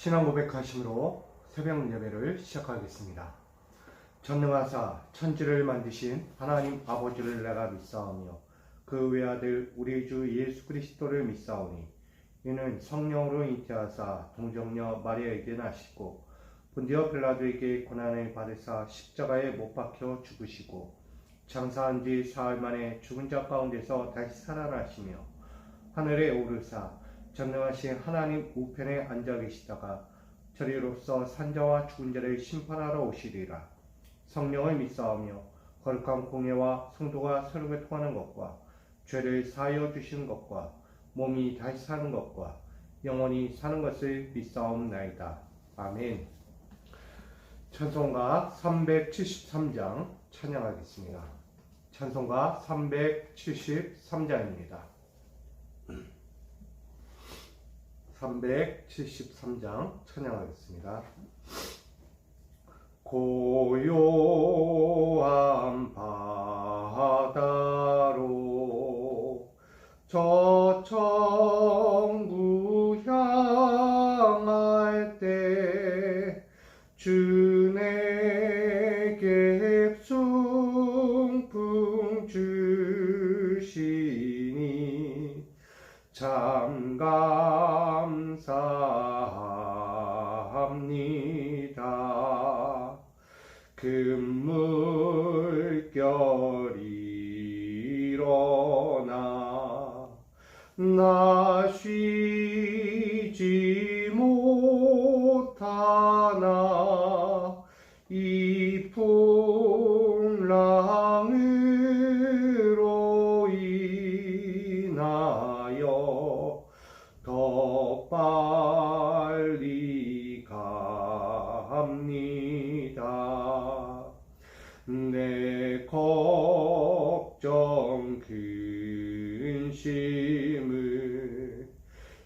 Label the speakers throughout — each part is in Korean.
Speaker 1: 신앙 고백하심으로 새벽 예배를 시작하겠습니다. 전능하사 천지를 만드신 하나님 아버지를 내가 믿사오며 그 외아들 우리 주 예수 그리스도를 믿사오니 이는 성령으로 잉태하사 동정녀 마리아에게 나시고 본디오 빌라도에게 고난을 받으사 십자가에 못 박혀 죽으시고 장사한 지 사흘 만에 죽은 자 가운데서 다시 살아나시며 하늘에 오르사 전능하신 하나님 우편에 앉아 계시다가 저리로서 산자와 죽은 자를 심판하러 오시리라. 성령을 믿사오며 거룩한 공예와 성도가 서로 통하는 것과 죄를 사하여 주시는 것과 몸이 다시 사는 것과 영원히 사는 것을 믿사옵나이다. 아멘. 찬송가 373장 찬양하겠습니다. 찬송가 373장입니다. 373장 찬양하겠습니다. 고요한 바다로 저 천국 향할 때 주 내게 순풍 주시니 참 감사합니다. 금물결이 일어나 나 쉬지 못하나 이 풍랑으로 인하여 더 빨리 갑니다. 내 걱정 근심을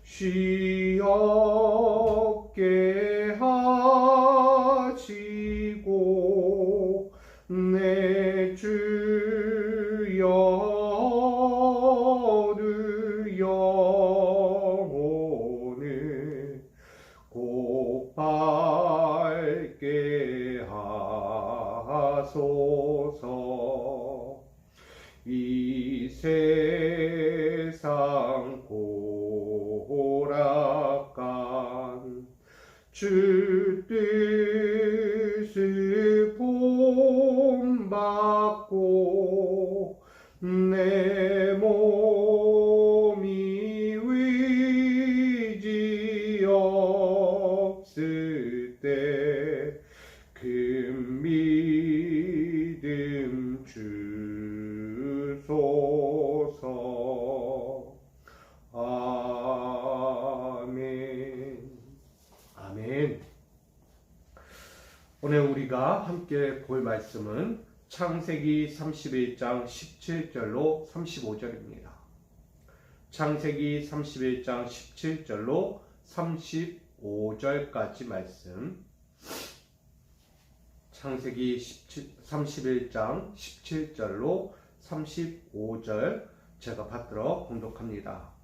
Speaker 1: 쉬 없게 하시고 내 주여를 영혼을 꼭 밝게 하소서. 이 세상 고락간 주 뜻을 본받고 내 몸이 의지 없을 때 그 믿음 주소서. 아멘. 아멘. 오늘 우리가 함께 볼 말씀은 창세기 31장 17절로 35절입니다. 창세기 31장 17절로 35절까지 말씀. 창세기 31장 17절로 35절 제가 받들어 공독합니다.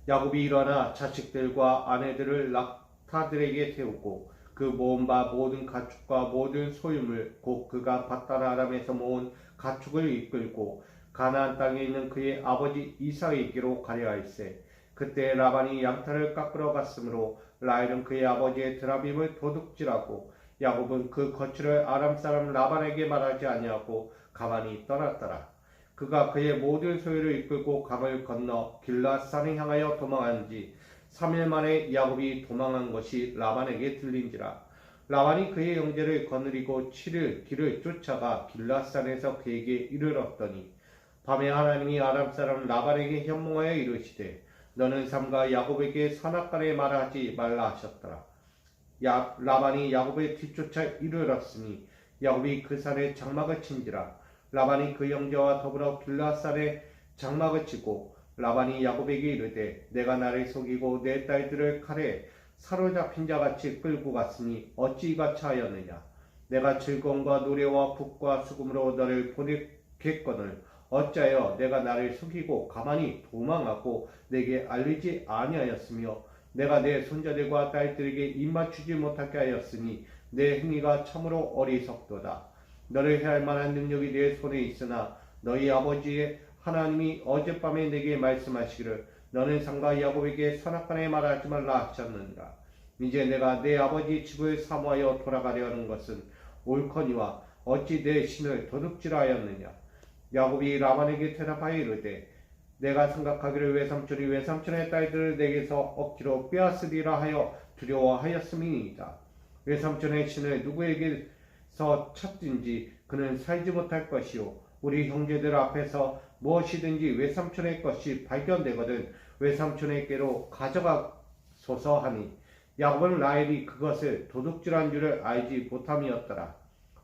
Speaker 1: 야곱이 일어나 자식들과 아내들을 낙타들에게 태우고 그 모은 바 모든 가축과 모든 소유물 곧 그가 밧다라 아람에서 모은 가축을 이끌고 가나안 땅에 있는 그의 아버지 이삭에게로 가려할세. 그때 라반이 양털을 깎으러 갔으므로 라헬은 그의 아버지의 드라빔을 도둑질하고 야곱은 그 거취를 아람 사람 라반에게 말하지 아니하고 가만히 떠났더라. 그가 그의 모든 소유를 이끌고 강을 건너 길앗산을 향하여 도망한 지 3일 만에 야곱이 도망한 것이 라반에게 들린지라. 라반이 그의 형제를 거느리고 7일 길을 쫓아가 길앗산에서 그에게 이르렀더니 밤에 하나님이 아람 사람 라반에게 현몽하여 이르시되 너는 삼가 야곱에게 선악간에 말하지 말라 하셨더라. 라반이 야곱을 뒤쫓아 이르렀으니 야곱이 그 산에 장막을 친지라. 라반이 그 형제와 더불어 길앗산에 장막을 치고 라반이 야곱에게 이르되 내가 나를 속이고 내 딸들을 칼에 사로잡힌 자같이 끌고 갔으니 어찌 이같이 하였느냐. 내가 즐거움과 노래와 북과 수금으로 너를 보냈겠거늘 어찌하여 내가 나를 속이고 가만히 도망하고 내게 알리지 아니하였으며 내가 내 손자들과 딸들에게 입맞추지 못하게 하였으니 내 행위가 참으로 어리석도다. 너를 해할 만한 능력이 내 손에 있으나 너희 아버지의 하나님이 어젯밤에 내게 말씀하시기를 너는 상가 야곱에게 선악간에 말하지 말라 하셨느니라. 이제 내가 내 아버지 집을 사모하여 돌아가려는 것은 옳거니와 어찌 내 신을 도둑질하였느냐. 야곱이 라반에게 대답하여 이르되 내가 생각하기를 외삼촌이 외삼촌의 딸들을 내게서 억지로 빼앗으리라 하여 두려워하였음이니이다. 외삼촌의 신을 누구에게서 찾든지 그는 살지 못할 것이요 우리 형제들 앞에서 무엇이든지 외삼촌의 것이 발견되거든 외삼촌에게로 가져가소서 하니 야곱은 라헬이 그것을 도둑질한 줄을 알지 못함이었더라.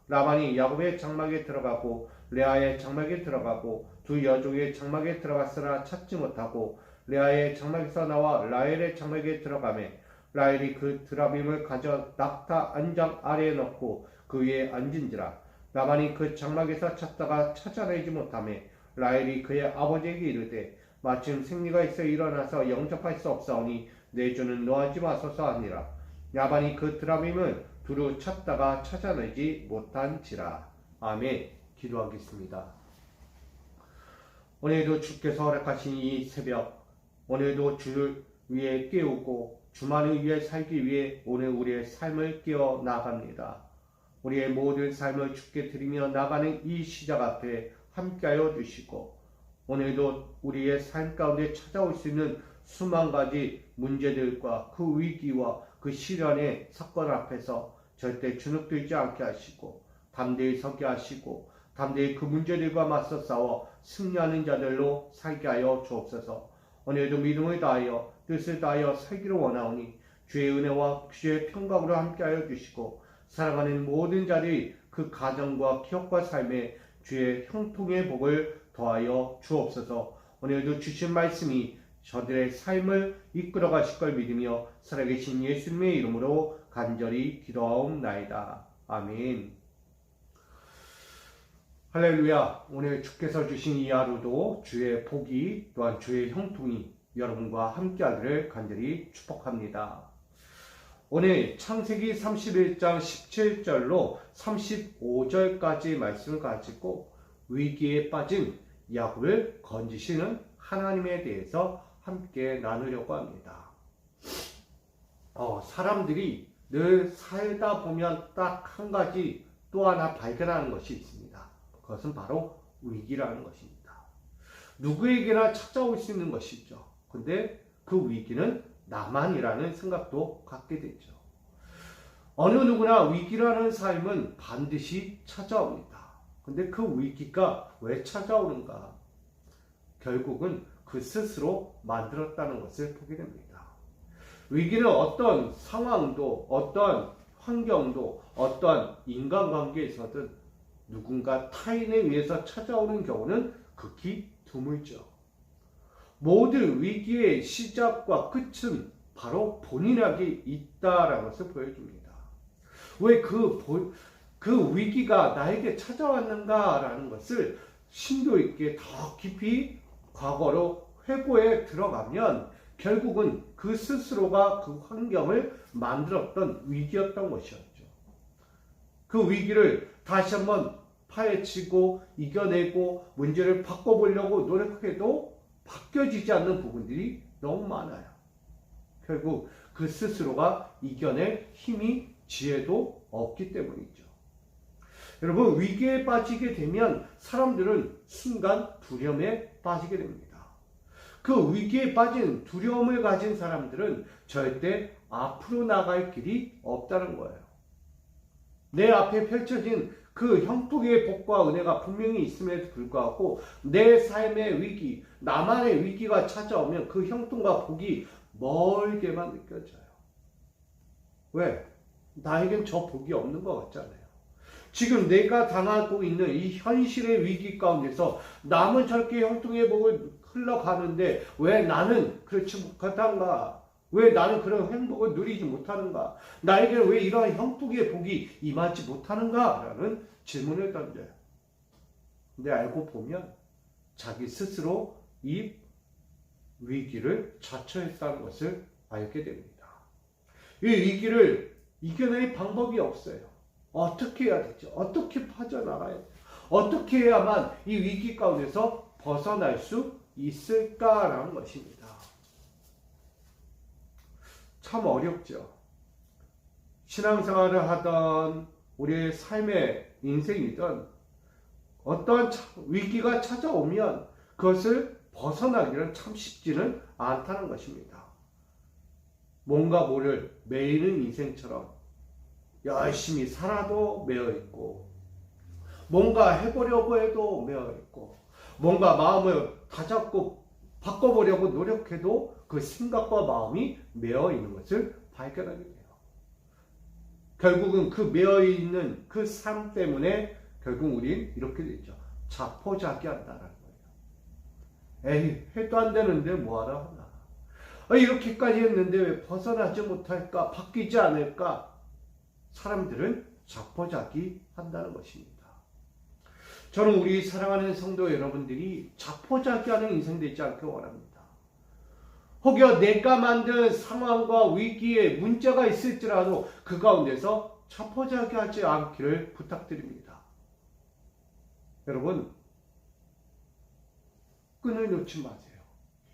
Speaker 1: 라반이 야곱의 장막에 들어가고 레아의 장막에 들어가고 두 여종의 장막에 들어갔으나 찾지 못하고 레아의 장막에서 나와 라헬의 장막에 들어가매 라헬이 그 드라빔을 가져 낙타 안장 아래에 넣고 그 위에 앉은지라. 라반이 그 장막에서 찾다가 찾아내지 못하매 라헬이 그의 아버지에게 이르되 마침 생리가 있어 일어나서 영접할 수 없사오니 내 주는 노하지 마소서 하니라. 라반이 그 드라빔을 두루 찾다가 찾아내지 못한지라. 아멘. 기도하겠습니다. 오늘도 주께서 허락하신 이 새벽, 오늘도 주를 위해 깨우고 주만을 위해 살기 위해 오늘 우리의 삶을 깨어 나갑니다. 우리의 모든 삶을 주께 드리며 나가는 이 시작 앞에 함께하여 주시고 오늘도 우리의 삶 가운데 찾아올 수 있는 수만 가지 문제들과 그 위기와 그 시련의 사건 앞에서 절대 주눅들지 않게 하시고 담대히 서게 하시고 담대히 그 문제들과 맞서 싸워 승리하는 자들로 살게 하여 주옵소서. 오늘도 믿음을 다하여 뜻을 다하여 살기를 원하오니 주의 은혜와 주의 평강으로 함께하여 주시고 살아가는 모든 자들이 그 가정과 기업과 삶에 주의 형통의 복을 더하여 주옵소서. 오늘도 주신 말씀이 저들의 삶을 이끌어 가실 걸 믿으며 살아계신 예수님의 이름으로 간절히 기도하옵나이다. 아멘. 할렐루야. 오늘 주께서 주신 이 하루도 주의 복이 또한 주의 형통이 여러분과 함께하기를 간절히 축복합니다. 오늘 창세기 31장 17절로 35절까지 말씀을 가지고 위기에 빠진 야곱을 건지시는 하나님에 대해서 함께 나누려고 합니다. 사람들이 늘 살다 보면 딱 한 가지 또 하나 발견하는 것이 있습니다. 그것은 바로 위기라는 것입니다. 누구에게나 찾아올 수 있는 것이죠. 근데 그 위기는 나만이라는 생각도 갖게 되죠. 어느 누구나 위기라는 삶은 반드시 찾아옵니다. 근데 그 위기가 왜 찾아오는가? 결국은 그 스스로 만들었다는 것을 보게 됩니다. 위기는 어떤 상황도, 어떤 환경도, 어떤 인간관계에서든 누군가 타인에 의해서 찾아오는 경우는 극히 드물죠. 모든 위기의 시작과 끝은 바로 본인에게 있다라는 것을 보여줍니다. 왜 그 위기가 나에게 찾아왔는가라는 것을 심도 있게 더 깊이 과거로 회고에 들어가면 결국은 그 스스로가 그 환경을 만들었던 위기였던 것이었죠. 그 위기를 다시 한번 파헤치고 이겨내고 문제를 바꿔보려고 노력해도 바뀌어지지 않는 부분들이 너무 많아요. 결국 그 스스로가 이겨낼 힘이 지혜도 없기 때문이죠. 여러분, 위기에 빠지게 되면 사람들은 순간 두려움에 빠지게 됩니다. 그 위기에 빠진 두려움을 가진 사람들은 절대 앞으로 나갈 길이 없다는 거예요. 내 앞에 펼쳐진 그 형통의 복과 은혜가 분명히 있음에도 불구하고 내 삶의 위기, 나만의 위기가 찾아오면 그 형통과 복이 멀게만 느껴져요. 왜? 나에겐 저 복이 없는 것 같잖아요. 지금 내가 당하고 있는 이 현실의 위기 가운데서 남은 저렇게 형통의 복을 흘러가는데 왜 나는 그렇지 못한가? 왜 나는 그런 행복을 누리지 못하는가? 나에게 왜 이러한 형통의 복이 임하지 못하는가? 라는 질문을 던져요. 근데 알고 보면 자기 스스로 이 위기를 자처했다는 것을 알게 됩니다. 이 위기를 이겨낼 방법이 없어요. 어떻게 해야 되죠? 어떻게 빠져나가야 돼요? 어떻게 해야만 이 위기 가운데서 벗어날 수 있을까라는 것입니다. 참 어렵죠. 신앙생활을 하던 우리의 삶의 인생이든 어떠한 위기가 찾아오면 그것을 벗어나기는 참 쉽지는 않다는 것입니다. 뭔가 모를 매이는 인생처럼 열심히 살아도 매어있고, 뭔가 해보려고 해도 매어있고, 뭔가 마음을 다잡고 바꿔보려고 노력해도 그 생각과 마음이 매어있는 것을 발견하게 돼요. 결국은 그 매어있는 그 삶 때문에 결국 우린 이렇게 되죠. 자포자기한다는 거예요. 에이, 해도 안 되는데 뭐하러 하나. 이렇게까지 했는데 왜 벗어나지 못할까? 바뀌지 않을까? 사람들은 자포자기 한다는 것입니다. 저는 우리 사랑하는 성도 여러분들이 자포자기하는 인생 되지 않길 원합니다. 혹여 내가 만든 상황과 위기에 문제가 있을지라도 그 가운데서 자포자기하지 않기를 부탁드립니다. 여러분, 끈을 놓지 마세요.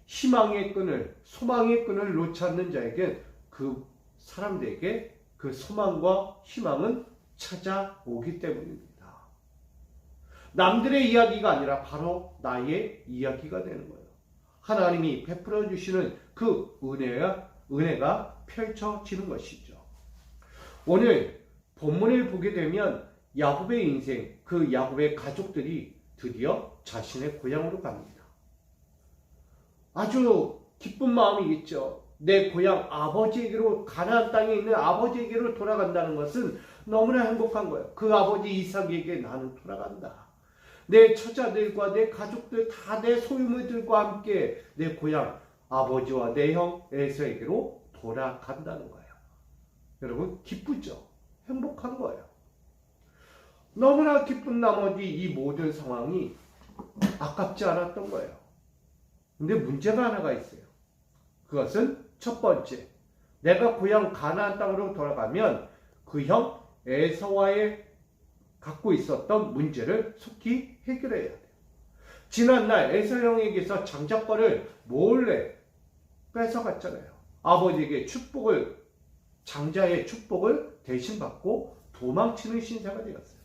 Speaker 1: 희망의 끈을, 소망의 끈을 놓지 않는 자에게, 그 사람들에게 그 소망과 희망은 찾아오기 때문입니다. 남들의 이야기가 아니라 바로 나의 이야기가 되는 거예요. 하나님이 베풀어 주시는 그 은혜가 펼쳐지는 것이죠. 오늘 본문을 보게 되면 야곱의 인생, 그 야곱의 가족들이 드디어 자신의 고향으로 갑니다. 아주 기쁜 마음이겠죠. 내 고향 아버지에게로, 가나안 땅에 있는 아버지에게로 돌아간다는 것은 너무나 행복한 거예요. 그 아버지 이삭에게 나는 돌아간다. 내 처자들과 내 가족들 다 내 소유물들과 함께 내 고향 아버지와 내 형 에서에게로 돌아간다는 거예요. 여러분, 기쁘죠? 행복한 거예요. 너무나 기쁜 나머지 이 모든 상황이 아깝지 않았던 거예요. 근데 문제가 하나가 있어요. 그것은 첫 번째, 내가 고향 가나안 땅으로 돌아가면 그 형 에서와의 갖고 있었던 문제를 속히 해결해야 돼요. 지난날 에서 형에게서 장자권을 몰래 뺏어갔잖아요. 아버지에게 축복을, 장자의 축복을 대신 받고 도망치는 신세가 되었어요.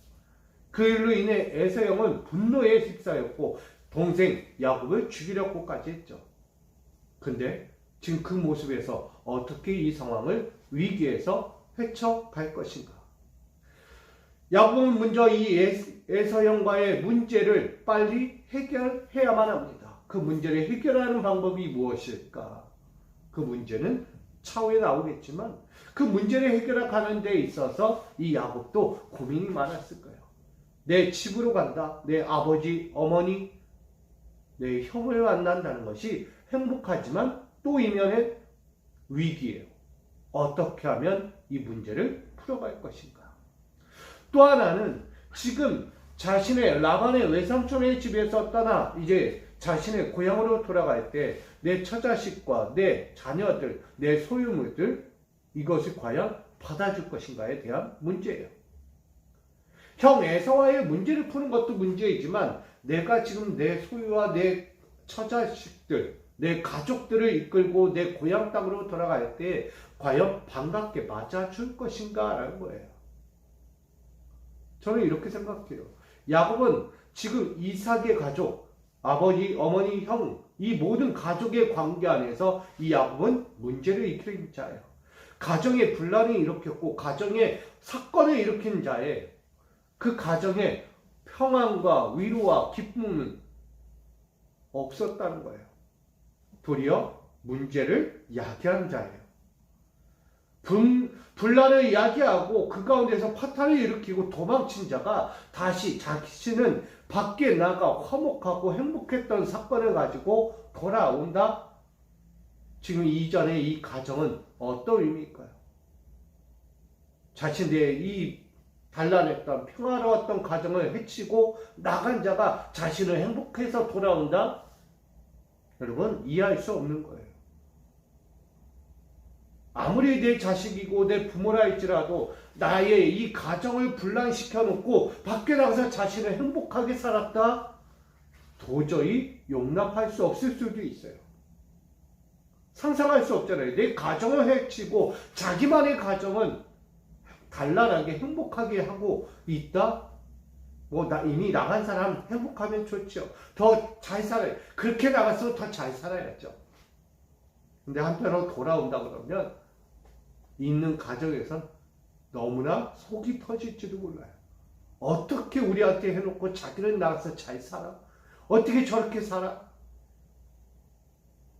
Speaker 1: 그 일로 인해 에서 형은 분노에 휩싸였고 동생 야곱을 죽이려고까지 했죠. 근데 지금 그 모습에서 어떻게 이 상황을 위기에서 헤쳐갈 것인가? 야곱은 먼저 이 에서 형과의 문제를 빨리 해결해야만 합니다. 그 문제를 해결하는 방법이 무엇일까? 그 문제는 차후에 나오겠지만 그 문제를 해결하는 데 있어서 이 야곱도 고민이 많았을 거예요. 내 집으로 간다. 내 아버지, 어머니, 내 형을 만난다는 것이 행복하지만 또 이면에 위기예요. 어떻게 하면 이 문제를 풀어갈 것인가? 또 하나는 지금 자신의 라반의 외삼촌의 집에서 떠나 이제 자신의 고향으로 돌아갈 때 내 처자식과 내 자녀들, 내 소유물들, 이것을 과연 받아줄 것인가에 대한 문제예요. 형 에서와의 문제를 푸는 것도 문제이지만 내가 지금 내 소유와 내 처자식들, 내 가족들을 이끌고 내 고향 땅으로 돌아갈 때 과연 반갑게 맞아줄 것인가 라는 거예요. 저는 이렇게 생각해요. 야곱은 지금 이삭의 가족, 아버지, 어머니, 형, 이 모든 가족의 관계 안에서 이 야곱은 문제를 일으킨 자예요. 가정의 분란을 일으켰고 가정의 사건을 일으킨 자예요. 그 가정에 평안과 위로와 기쁨은 없었다는 거예요. 도리어 문제를 야기한 자예요. 분란을 야기하고 그 가운데서 파탄을 일으키고 도망친 자가 다시 자신은 밖에 나가 화목하고 행복했던 사건을 가지고 돌아온다? 지금 이전의 이 가정은 어떤 의미일까요? 자신의 이 단란했던 평화로웠던 가정을 해치고 나간 자가 자신을 행복해서 돌아온다? 여러분, 이해할 수 없는 거예요. 아무리 내 자식이고 내 부모라 할지라도 나의 이 가정을 분란시켜 놓고 밖에 나가서 자신을 행복하게 살았다? 도저히 용납할 수 없을 수도 있어요. 상상할 수 없잖아요. 내 가정을 해치고 자기만의 가정은 단란하게 행복하게 하고 있다? 이미 나간 사람 행복하면 좋죠. 더 잘 살아요. 그렇게 나가서 더 잘 살아야죠. 근데 한편으로 돌아온다 그러면 있는 가정에선 너무나 속이 터질지도 몰라요. 어떻게 우리한테 해놓고 자기는 나가서 잘 살아? 어떻게 저렇게 살아?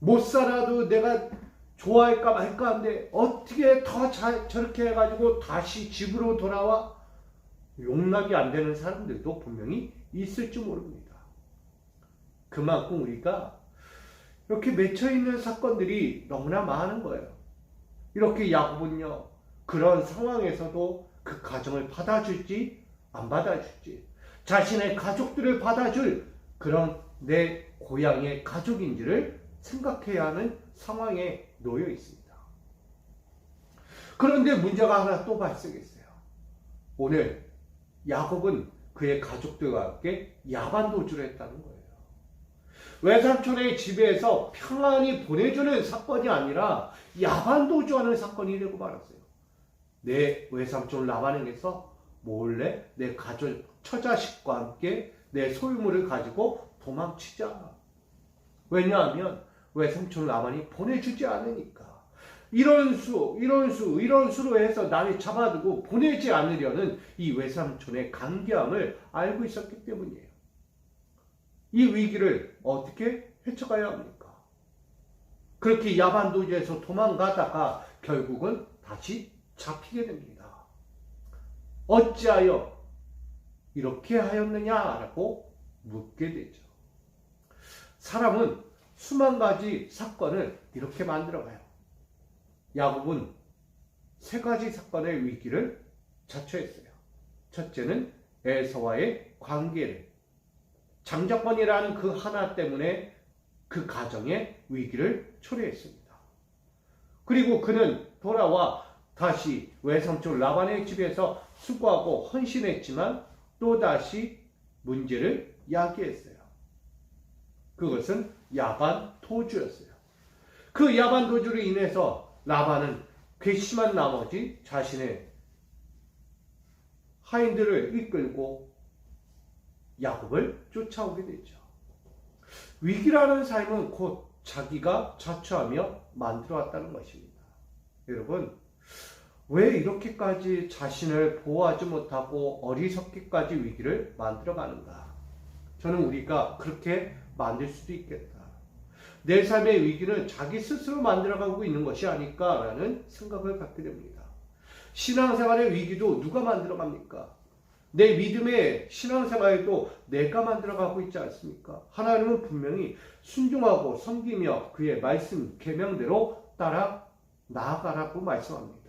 Speaker 1: 못 살아도 내가 좋아할까 말까 한데 어떻게 더 저렇게 해가지고 다시 집으로 돌아와? 용납이 안 되는 사람들도 분명히 있을지 모릅니다. 그만큼 우리가 이렇게 맺혀있는 사건들이 너무나 많은 거예요. 이렇게 야곱은요, 그런 상황에서도 그 가정을 받아줄지 안 받아줄지, 자신의 가족들을 받아줄 그런 내 고향의 가족인지를 생각해야 하는 상황에 놓여 있습니다. 그런데 문제가 하나 또 발생했어요. 오늘 야곱은 그의 가족들과 함께 야반도주를 했다는 거예요. 외삼촌의 집에서 평안히 보내주는 사건이 아니라 야반도주하는 사건이 되고 말았어요. 내 외삼촌 라반에게서 몰래 내 가족 처자식과 함께 내 소유물을 가지고 도망치자. 왜냐하면 외삼촌 라반이 보내주지 않으니까. 이런 수로 해서 나를 잡아두고 보내지 않으려는 이 외삼촌의 간계함을 알고 있었기 때문이에요. 이 위기를 어떻게 헤쳐가야 합니까? 그렇게 야반도주에서 도망가다가 결국은 다시 잡히게 됩니다. 어찌하여 이렇게 하였느냐라고 묻게 되죠. 사람은 수만 가지 사건을 이렇게 만들어가요. 야곱은 세 가지 사건의 위기를 자초했어요. 첫째는 에서와의 관계를, 장자권이라는 그 하나 때문에 그 가정의 위기를 초래했습니다. 그리고 그는 돌아와 다시 외삼촌 라반의 집에서 수고하고 헌신했지만 또다시 문제를 야기했어요. 그것은 야반도주였어요. 그 야반도주로 인해서 라반은 괘씸한 나머지 자신의 하인들을 이끌고 야곱을 쫓아오게 되죠. 위기라는 삶은 곧 자기가 자초하며 만들어왔다는 것입니다. 여러분, 왜 이렇게까지 자신을 보호하지 못하고 어리석기까지 위기를 만들어가는가? 저는 우리가 그렇게 만들 수도 있겠다. 내 삶의 위기는 자기 스스로 만들어가고 있는 것이 아닐까라는 생각을 갖게 됩니다. 신앙생활의 위기도 누가 만들어갑니까? 내 믿음의 신앙생활도 내가 만들어가고 있지 않습니까? 하나님은 분명히 순종하고 섬기며 그의 말씀 계명대로 따라 나아가라고 말씀합니다.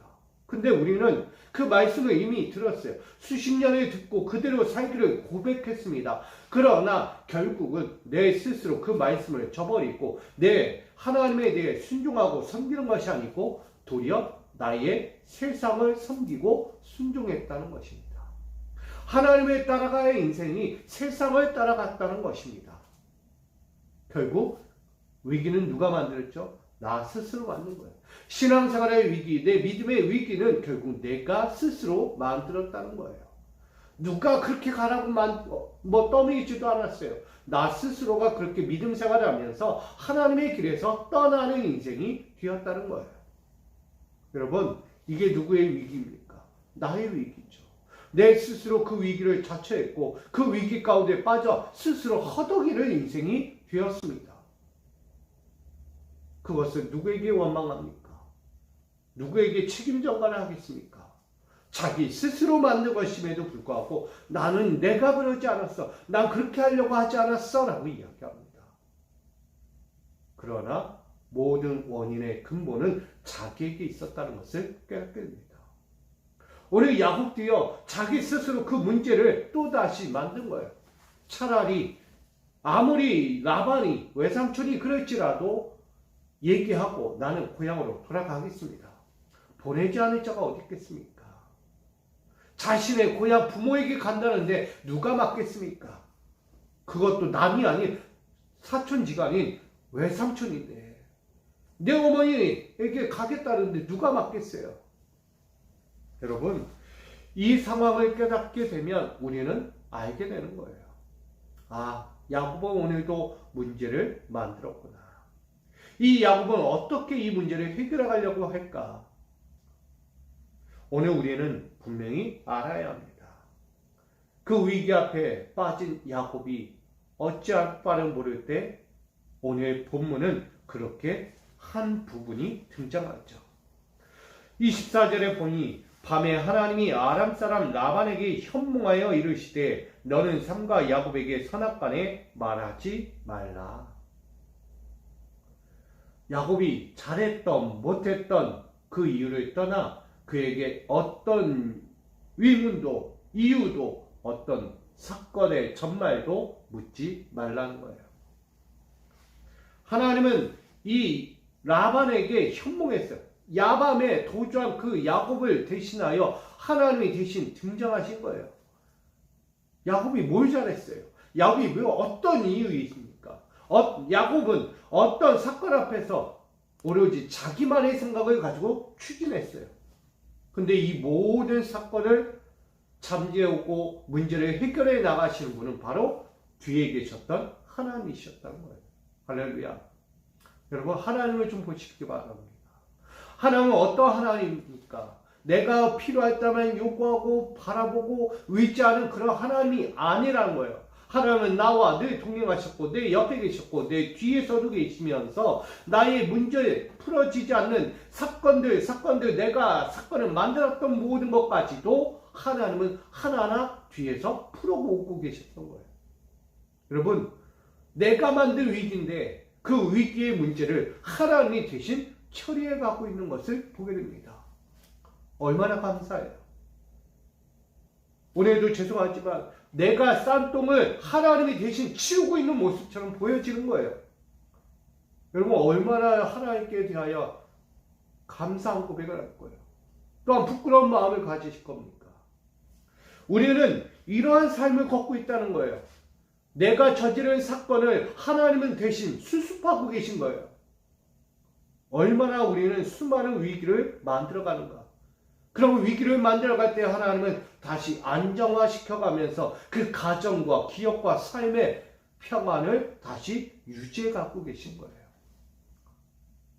Speaker 1: 근데 우리는 그 말씀을 이미 들었어요. 수십 년을 듣고 그대로 살기를 고백했습니다. 그러나 결국은 내 스스로 그 말씀을 저버리고 내 하나님에 대해 순종하고 섬기는 것이 아니고 도리어 나의 세상을 섬기고 순종했다는 것입니다. 하나님을 따라가야 인생이 세상을 따라갔다는 것입니다. 결국 위기는 누가 만들었죠? 나 스스로 만든 거예요. 신앙생활의 위기, 내 믿음의 위기는 결국 내가 스스로 만들었다는 거예요. 누가 그렇게 가라고 떠밀지도 않았어요. 나 스스로가 그렇게 믿음 생활을 하면서 하나님의 길에서 떠나는 인생이 되었다는 거예요. 여러분, 이게 누구의 위기입니까? 나의 위기죠. 내 스스로 그 위기를 자초했고 그 위기 가운데 빠져 스스로 허덕이는 인생이 되었습니다. 그것은 누구에게 원망합니까? 누구에게 책임 전가를 하겠습니까? 자기 스스로 만든 것임에도 불구하고 나는 내가 그러지 않았어. 난 그렇게 하려고 하지 않았어. 라고 이야기합니다. 그러나 모든 원인의 근본은 자기에게 있었다는 것을 깨닫게 됩니다. 오늘 야곱도요, 자기 스스로 그 문제를 또다시 만든 거예요. 차라리 아무리 라반이 외삼촌이 그럴지라도 얘기하고 나는 고향으로 돌아가겠습니다. 보내지 않을 자가 어디 있겠습니까? 자신의 고향 부모에게 간다는데 누가 맞겠습니까? 그것도 남이 아닌 사촌지가 아닌 외삼촌인데 내 어머니에게 가겠다는데 누가 맞겠어요? 여러분, 이 상황을 깨닫게 되면 우리는 알게 되는 거예요. 아, 야곱은 오늘도 문제를 만들었구나. 이 야곱은 어떻게 이 문제를 해결해 가려고 할까? 오늘 우리는 분명히 알아야 합니다. 그 위기 앞에 빠진 야곱이 어찌할 바를 모를 때 오늘 본문은 그렇게 한 부분이 등장하죠. 24절에 보니 밤에 하나님이 아람 사람 라반에게 현몽하여 이르시되 너는 삼가 야곱에게 선악간에 말하지 말라. 야곱이 잘했던 못했던 그 이유를 떠나 그에게 어떤 의문도 이유도 어떤 사건의 전말도 묻지 말라는 거예요. 하나님은 이 라반에게 현몽했어요. 야밤에 도주한 그 야곱을 대신하여 하나님이 대신 등장하신 거예요. 야곱이 뭘 잘했어요? 야곱이 왜 어떤 이유이십니까? 야곱은 어떤 사건 앞에서 오로지 자기만의 생각을 가지고 추진했어요. 근데 이 모든 사건을 잠재우고 문제를 해결해 나가시는 분은 바로 뒤에 계셨던 하나님이셨다는 거예요. 할렐루야. 여러분, 하나님을 좀 보시기 바랍니다. 하나님은 어떤 하나님입니까? 내가 필요했다면 요구하고 바라보고 의지하는 그런 하나님이 아니라는 거예요. 하나님은 나와 늘 동행하셨고 내 옆에 계셨고 내 뒤에서도 계시면서 나의 문제 풀어지지 않는 사건들 내가 사건을 만들었던 모든 것까지도 하나님은 하나하나 뒤에서 풀어보고 계셨던 거예요. 여러분, 내가 만든 위기인데 그 위기의 문제를 하나님이 대신 처리해 가고 있는 것을 보게 됩니다. 얼마나 감사해요. 오늘도 죄송하지만 내가 싼 똥을 하나님이 대신 치우고 있는 모습처럼 보여지는 거예요. 여러분, 얼마나 하나님께 대하여 감사한 고백을 할 거예요. 또한 부끄러운 마음을 가지실 겁니까? 우리는 이러한 삶을 걷고 있다는 거예요. 내가 저지른 사건을 하나님은 대신 수습하고 계신 거예요. 얼마나 우리는 수많은 위기를 만들어가는가. 그럼 위기를 만들어갈 때 하나님은 다시 안정화시켜가면서 그 가정과 기업과 삶의 평안을 다시 유지해 갖고 계신 거예요.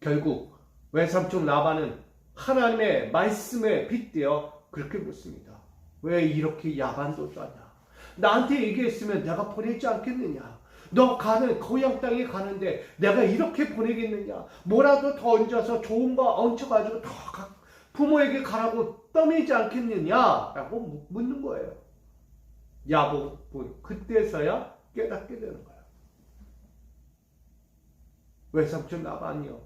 Speaker 1: 결국 외삼촌 라반은 하나님의 말씀에 빗대어 그렇게 묻습니다. 왜 이렇게 야반도 짜냐? 나한테 얘기했으면 내가 보내지 않겠느냐? 너 가는 고향 땅에 가는데 내가 이렇게 보내겠느냐? 뭐라도 더 얹어서 좋은 거 얹혀가지고 더 부모에게 가라고 떠밀지 않겠느냐라고 묻는 거예요. 야곱은 그때서야 깨닫게 되는 거예요. 외삼촌 라반이요,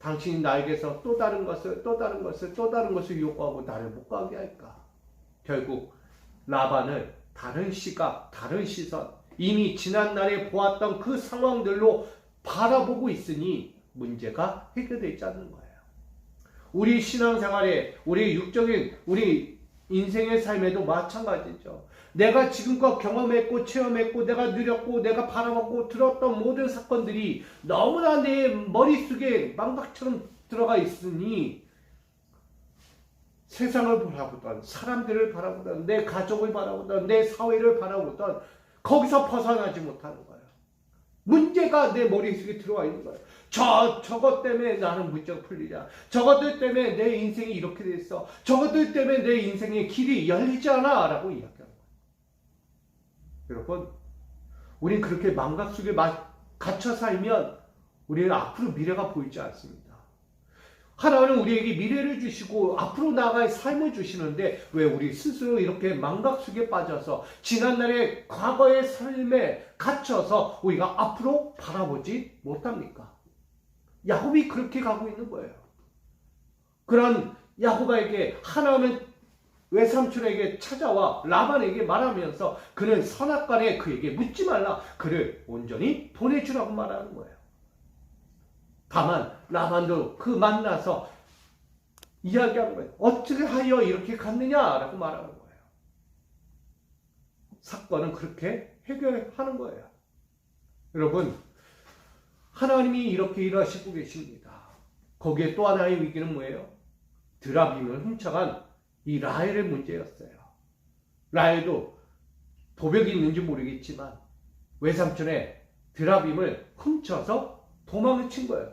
Speaker 1: 당신이 나에게서 또 다른 것을 요구하고 나를 못 가게 할까? 결국 라반을 다른 시각, 다른 시선, 이미 지난날에 보았던 그 상황들로 바라보고 있으니 문제가 해결되지 않는 거예요. 우리 신앙생활에, 우리 육적인, 우리 인생의 삶에도 마찬가지죠. 내가 지금껏 경험했고 체험했고 내가 누렸고 내가 바라보고 들었던 모든 사건들이 너무나 내 머릿속에 망박처럼 들어가 있으니 세상을 바라보던, 사람들을 바라보던, 내 가족을 바라보던, 내 사회를 바라보던 거기서 벗어나지 못하는 거예요. 문제가 내 머릿속에 들어와 있는 거예요. 저것 때문에 나는 문제가 풀리냐. 저것들 때문에 내 인생이 이렇게 됐어. 저것들 때문에 내 인생의 길이 열리지 않아. 라고 이야기하는 거예요. 여러분, 우린 그렇게 망각 속에 갇혀 살면 우리는 앞으로 미래가 보이지 않습니다. 하나님은 우리에게 미래를 주시고 앞으로 나아갈 삶을 주시는데 왜 우리 스스로 이렇게 망각 속에 빠져서 지난날의 과거의 삶에 갇혀서 우리가 앞으로 바라보지 못합니까? 야곱이 그렇게 가고 있는 거예요. 그런 야곱에게 하나님은 외삼촌에게 찾아와 라반에게 말하면서 그는 선악간에 그에게 묻지 말라, 그를 온전히 보내주라고 말하는 거예요. 다만 라반도 그 만나서 이야기하는 거예요. 어떻게 하여 이렇게 갔느냐라고 말하는 거예요. 사건은 그렇게 해결하는 거예요. 여러분, 하나님이 이렇게 일하시고 계십니다. 거기에 또 하나의 위기는 뭐예요? 드라빔을 훔쳐간 이 라헬의 문제였어요. 라헬도 도벽이 있는지 모르겠지만 외삼촌의 드라빔을 훔쳐서 도망을 친 거예요.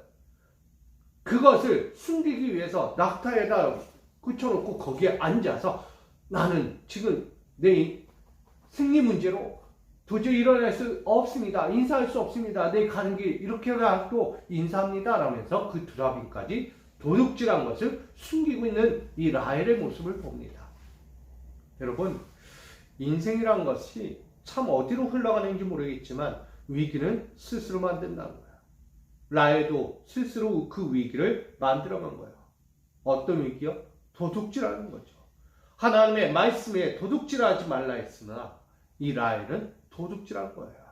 Speaker 1: 그것을 숨기기 위해서 낙타에다 붙여놓고 거기에 앉아서 나는 지금 내 승리 문제로 도저히 일어날 수 없습니다. 인사할 수 없습니다. 내 가는 길 이렇게라도 인사합니다. 라면서 그 드라빔까지 도둑질한 것을 숨기고 있는 이 라헬의 모습을 봅니다. 여러분, 인생이란 것이 참 어디로 흘러가는지 모르겠지만 위기는 스스로 만든다는 거예요. 라헬도 스스로 그 위기를 만들어간 거예요. 어떤 위기요? 도둑질하는 거죠. 하나님의 말씀에 도둑질하지 말라 했으나 이 라헬은 도둑질한 거예요.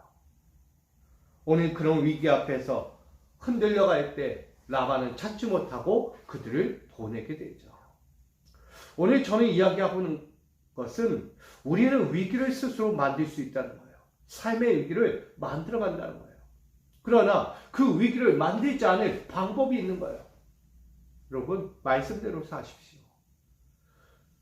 Speaker 1: 오늘 그런 위기 앞에서 흔들려갈 때 라반은 찾지 못하고 그들을 보내게 되죠. 오늘 저는 이야기하고 있는 것은 우리는 위기를 스스로 만들 수 있다는 거예요. 삶의 위기를 만들어 간다는 거예요. 그러나 그 위기를 만들지 않을 방법이 있는 거예요. 여러분, 말씀대로 사십시오.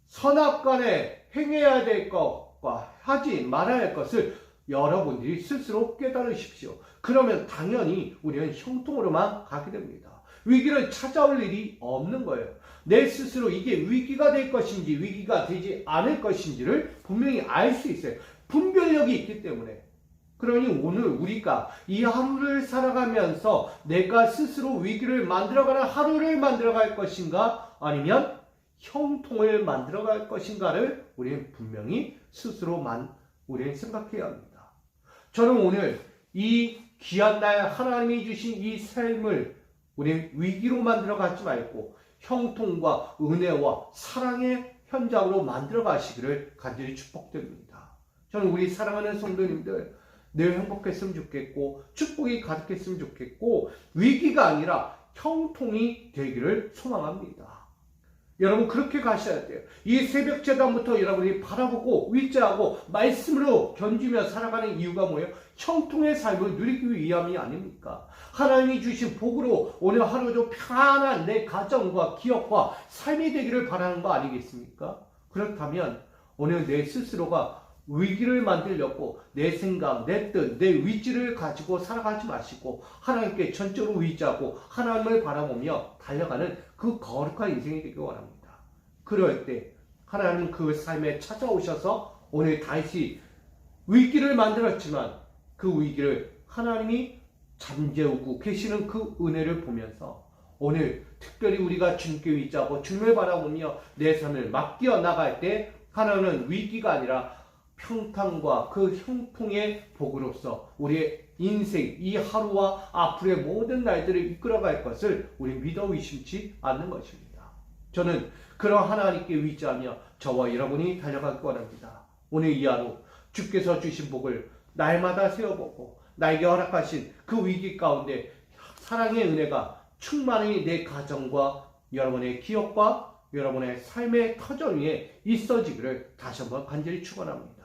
Speaker 1: 선악간에 행해야 될 것과 하지 말아야 할 것을 여러분들이 스스로 깨달으십시오. 그러면 당연히 우리는 형통으로만 가게 됩니다. 위기를 찾아올 일이 없는 거예요. 내 스스로 이게 위기가 될 것인지 위기가 되지 않을 것인지를 분명히 알 수 있어요. 분별력이 있기 때문에. 그러니 오늘 우리가 이 하루를 살아가면서 내가 스스로 위기를 만들어가는 하루를 만들어갈 것인가 아니면 형통을 만들어갈 것인가를 우리는 분명히 스스로 우리는 생각해야 합니다. 저는 오늘 이 귀한 날 하나님이 주신 이 삶을 우리는 위기로 만들어가지 말고 형통과 은혜와 사랑의 현장으로 만들어가시기를 간절히 축복드립니다. 저는 우리 사랑하는 성도님들 늘 행복했으면 좋겠고 축복이 가득했으면 좋겠고 위기가 아니라 형통이 되기를 소망합니다. 여러분 그렇게 가셔야 돼요. 이 새벽 제단부터 여러분이 바라보고 위자하고 말씀으로 견디며 살아가는 이유가 뭐예요? 형통의 삶을 누리기 위함이 아닙니까? 하나님이 주신 복으로 오늘 하루도 편안한 내 가정과 기업과 삶이 되기를 바라는 거 아니겠습니까? 그렇다면 오늘 내 스스로가 위기를 만들려고 내 생각, 내 뜻, 내 위치를 가지고 살아가지 마시고 하나님께 전적으로 위치하고 하나님을 바라보며 달려가는 그 거룩한 인생이 되길 원합니다. 그럴 때 하나님은 그 삶에 찾아오셔서 오늘 다시 위기를 만들었지만 그 위기를 하나님이 잠재우고 계시는 그 은혜를 보면서 오늘 특별히 우리가 주님께 위치하고 주님을 바라보며 내 삶을 맡겨 나갈 때 하나님은 위기가 아니라 평탄과 그 형통의 복으로서 우리의 인생 이 하루와 앞으로의 모든 날들을 이끌어갈 것을 우리 믿어 의심치 않는 것입니다. 저는 그런 하나님께 위치하며 저와 여러분이 달려가기 원합니다. 오늘 이 하루 주께서 주신 복을 날마다 세워보고 나에게 허락하신 그 위기 가운데 사랑의 은혜가 충만히 내 가정과 여러분의 기업과 여러분의 삶의 터전 위에 있어지기를 다시 한번 간절히 축원합니다.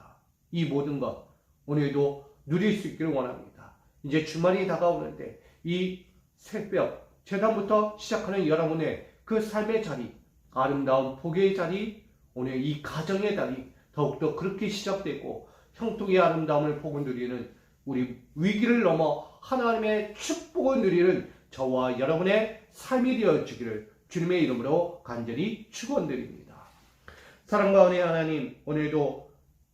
Speaker 1: 이 모든 것 오늘도 누릴 수 있기를 원합니다. 이제 주말이 다가오는데 이 새벽 제단부터 시작하는 여러분의 그 삶의 자리, 아름다운 복의 자리, 오늘 이 가정의 자리 더욱더 그렇게 시작되고 형통의 아름다움을 복을 누리는 우리 위기를 넘어 하나님의 축복을 누리는 저와 여러분의 삶이 되어주기를 주님의 이름으로 간절히 축원드립니다. 사랑과 은혜의 하나님, 오늘도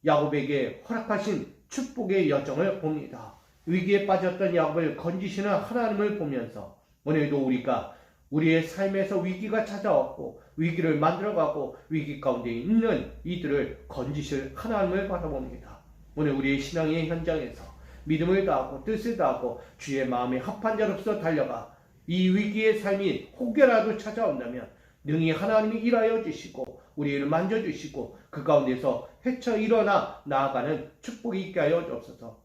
Speaker 1: 야곱에게 허락하신 축복의 여정을 봅니다. 위기에 빠졌던 야곱을 건지시는 하나님을 보면서 오늘도 우리가 우리의 삶에서 위기가 찾아왔고 위기를 만들어가고 위기 가운데 있는 이들을 건지실 하나님을 바라봅니다. 오늘 우리의 신앙의 현장에서 믿음을 다하고 뜻을 다하고 주의 마음에 합한 자로서 달려가 이 위기의 삶이 혹여라도 찾아온다면 능히 하나님이 일하여 주시고 우리를 만져주시고 그 가운데서 헤쳐 일어나 나아가는 축복이 있게 하여 주옵소서.